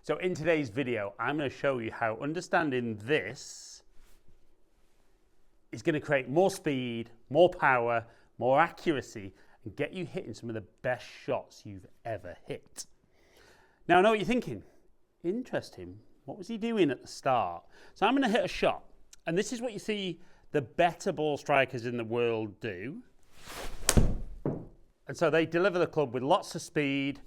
So in today's video, I'm going to show you how understanding this is going to create more speed, more power, more accuracy, and get you hitting some of the best shots you've ever hit. Now, I know what you're thinking. Interesting. What was he doing at the start? So I'm going to hit a shot, and this is what you see the better ball strikers in the world do. And so they deliver the club with lots of speed,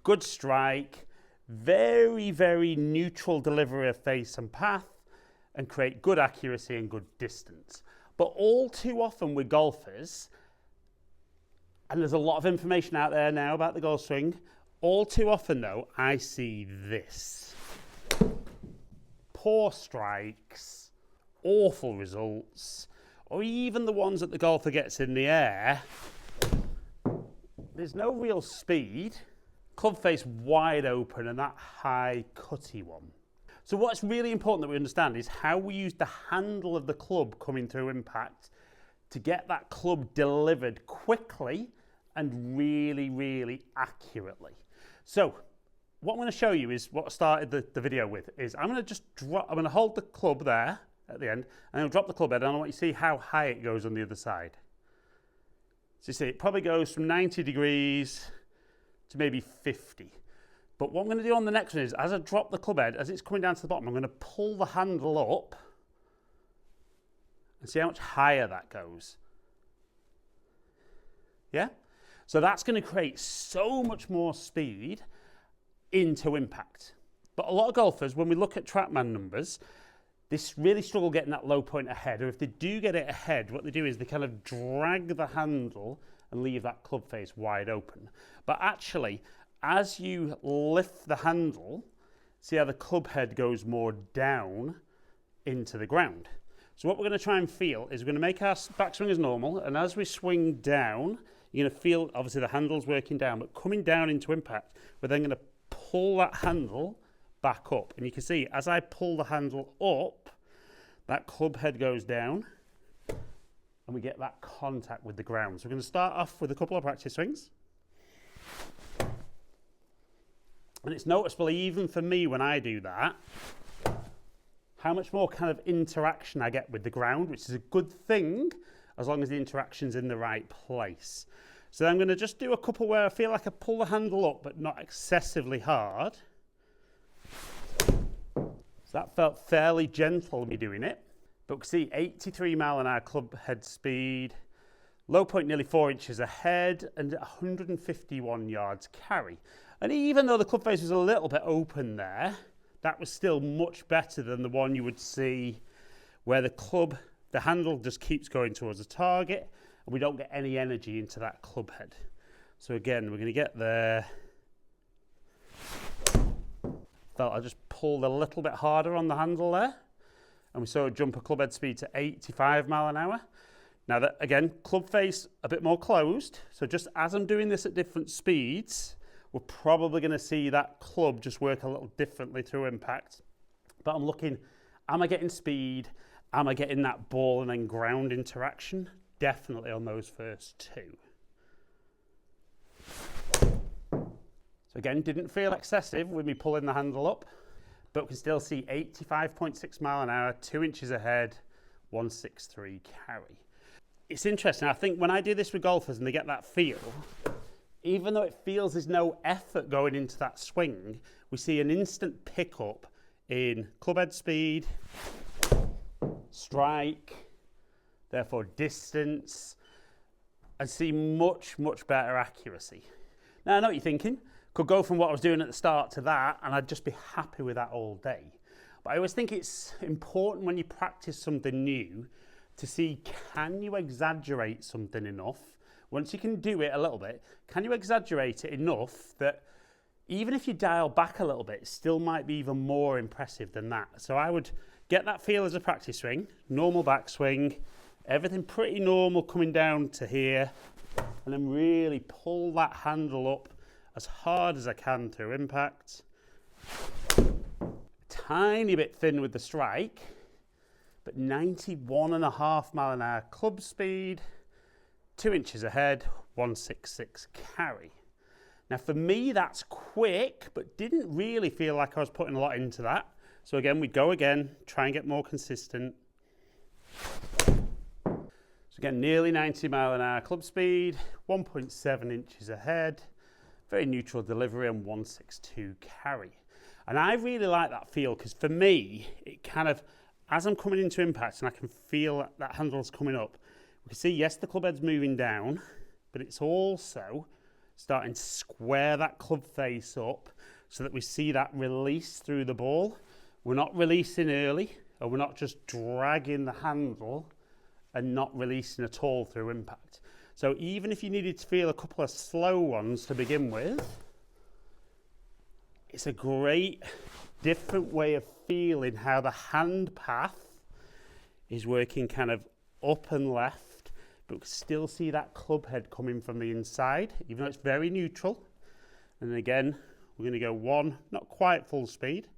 good strike, very, very neutral delivery of face and path, and create good accuracy and good distance. But all too often with golfers, and there's a lot of information out there now about the golf swing, all too often though, I see this. Poor strikes, awful results, or even the ones that the golfer gets in the air. There's no real speed, club face wide open, and that high cutty one. So what's really important that we understand is how we use the handle of the club coming through impact to get that club delivered quickly and really, really accurately. So what I'm going to show you is what I started the video with, is I'm going to hold the club there at the end, and I'll drop the club head, and I want you to see how high it goes on the other side. So you see, it probably goes from 90 degrees to maybe 50. But what I'm going to do on the next one is, as I drop the club head, as it's coming down to the bottom, I'm going to pull the handle up and see how much higher that goes. Yeah? So that's going to create so much more speed into impact. But a lot of golfers, when we look at TrackMan numbers, they really struggle getting that low point ahead, or if they do get it ahead, what they do is they kind of drag the handle and leave that club face wide open. But actually, as you lift the handle, see how the club head goes more down into the ground. So what we're going to try and feel is we're going to make our backswing as normal, and as we swing down, you're going to feel, obviously the handle's working down, but coming down into impact, we're then going to pull that handle back up. And you can see, as I pull the handle up, that club head goes down, and we get that contact with the ground. So we're going to start off with a couple of practice swings. And it's noticeable, even for me when I do that, how much more kind of interaction I get with the ground, which is a good thing, as long as the interaction's in the right place. So I'm going to just do a couple where I feel like I pull the handle up, but not excessively hard. So that felt fairly gentle me doing it. But we can see 83 mile an hour club head speed, low point nearly 4 inches ahead, and 151 yards carry. And even though the club face was a little bit open there, that was still much better than the one you would see where the handle just keeps going towards the target, and we don't get any energy into that club head. So again, we're going to get there. Felt I just pulled a little bit harder on the handle there, and we saw a jump a club head speed to 85 mile an hour. Now that, again, club face a bit more closed, so just as I'm doing this at different speeds, we're probably going to see that club just work a little differently through impact. But I'm looking, am I getting speed? Am I getting that ball and then ground interaction? Definitely on those first two. So again, didn't feel excessive with me pulling the handle up, but we can still see 85.6 mile an hour, 2 inches ahead, 163 carry. It's interesting, I think when I do this with golfers and they get that feel, even though it feels there's no effort going into that swing, we see an instant pickup in club head speed, strike, therefore distance, and see much, much better accuracy. Now I know what you're thinking, could go from what I was doing at the start to that, and I'd just be happy with that all day. But I always think it's important when you practice something new to see, can you exaggerate something enough? Once you can do it a little bit, can you exaggerate it enough that even if you dial back a little bit, it still might be even more impressive than that? So I would get that feel as a practice swing, normal backswing, everything pretty normal coming down to here, and then really pull that handle up as hard as I can through impact. Tiny bit thin with the strike, but 91.5 mile an hour club speed, 2 inches ahead, 166 carry. Now for me, that's quick, but didn't really feel like I was putting a lot into that. So again, we'd go again, try and get more consistent. So again, nearly 90 mile an hour club speed, 1.7 inches ahead, very neutral delivery and 162 carry. And I really like that feel because for me, it kind of, as I'm coming into impact and I can feel that handle's coming up, we can see, yes, the club head's moving down, but it's also starting to square that club face up so that we see that release through the ball. We're not releasing early, or we're not just dragging the handle and not releasing at all through impact. So even if you needed to feel a couple of slow ones to begin with, it's a great different way of feeling how the hand path is working kind of up and left, but we can still see that club head coming from the inside, even though it's very neutral. And again, we're going to go one, not quite full speed.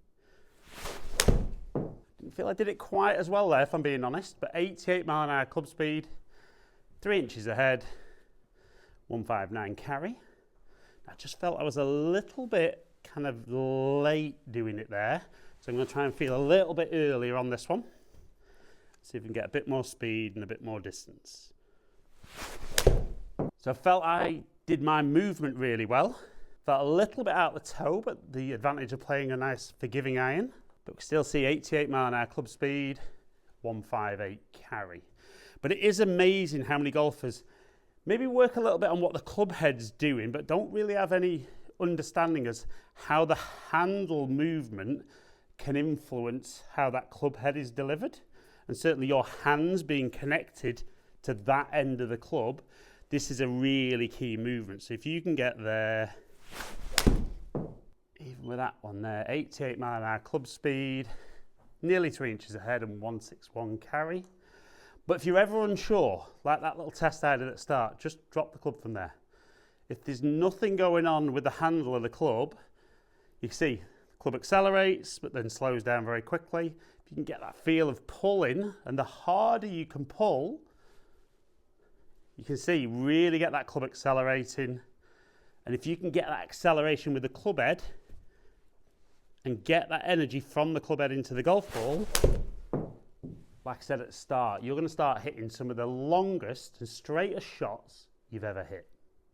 Didn't feel I did it quite as well there, if I'm being honest, but 88 mile an hour club speed, 3 inches ahead, 159 carry. I just felt I was a little bit kind of late doing it there. So I'm going to try and feel a little bit earlier on this one. See if we can get a bit more speed and a bit more distance. So I felt I did my movement really well. Felt a little bit out the toe, but the advantage of playing a nice forgiving iron. But we still see 88 mile an hour club speed, 158 carry. But it is amazing how many golfers maybe work a little bit on what the club head's doing, but don't really have any understanding as how the handle movement can influence how that club head is delivered. And certainly your hands being connected to that end of the club, this is a really key movement. So if you can get there, even with that one there, 88 mile an hour club speed, nearly 3 inches ahead and 161 carry. But if you're ever unsure, like that little test I did at the start, just drop the club from there. If there's nothing going on with the handle of the club, you can see the club accelerates, but then slows down very quickly. If you can get that feel of pulling, and the harder you can pull, you can see, really get that club accelerating. And if you can get that acceleration with the club head and get that energy from the club head into the golf ball, like I said at the start, you're going to start hitting some of the longest and straightest shots you've ever hit.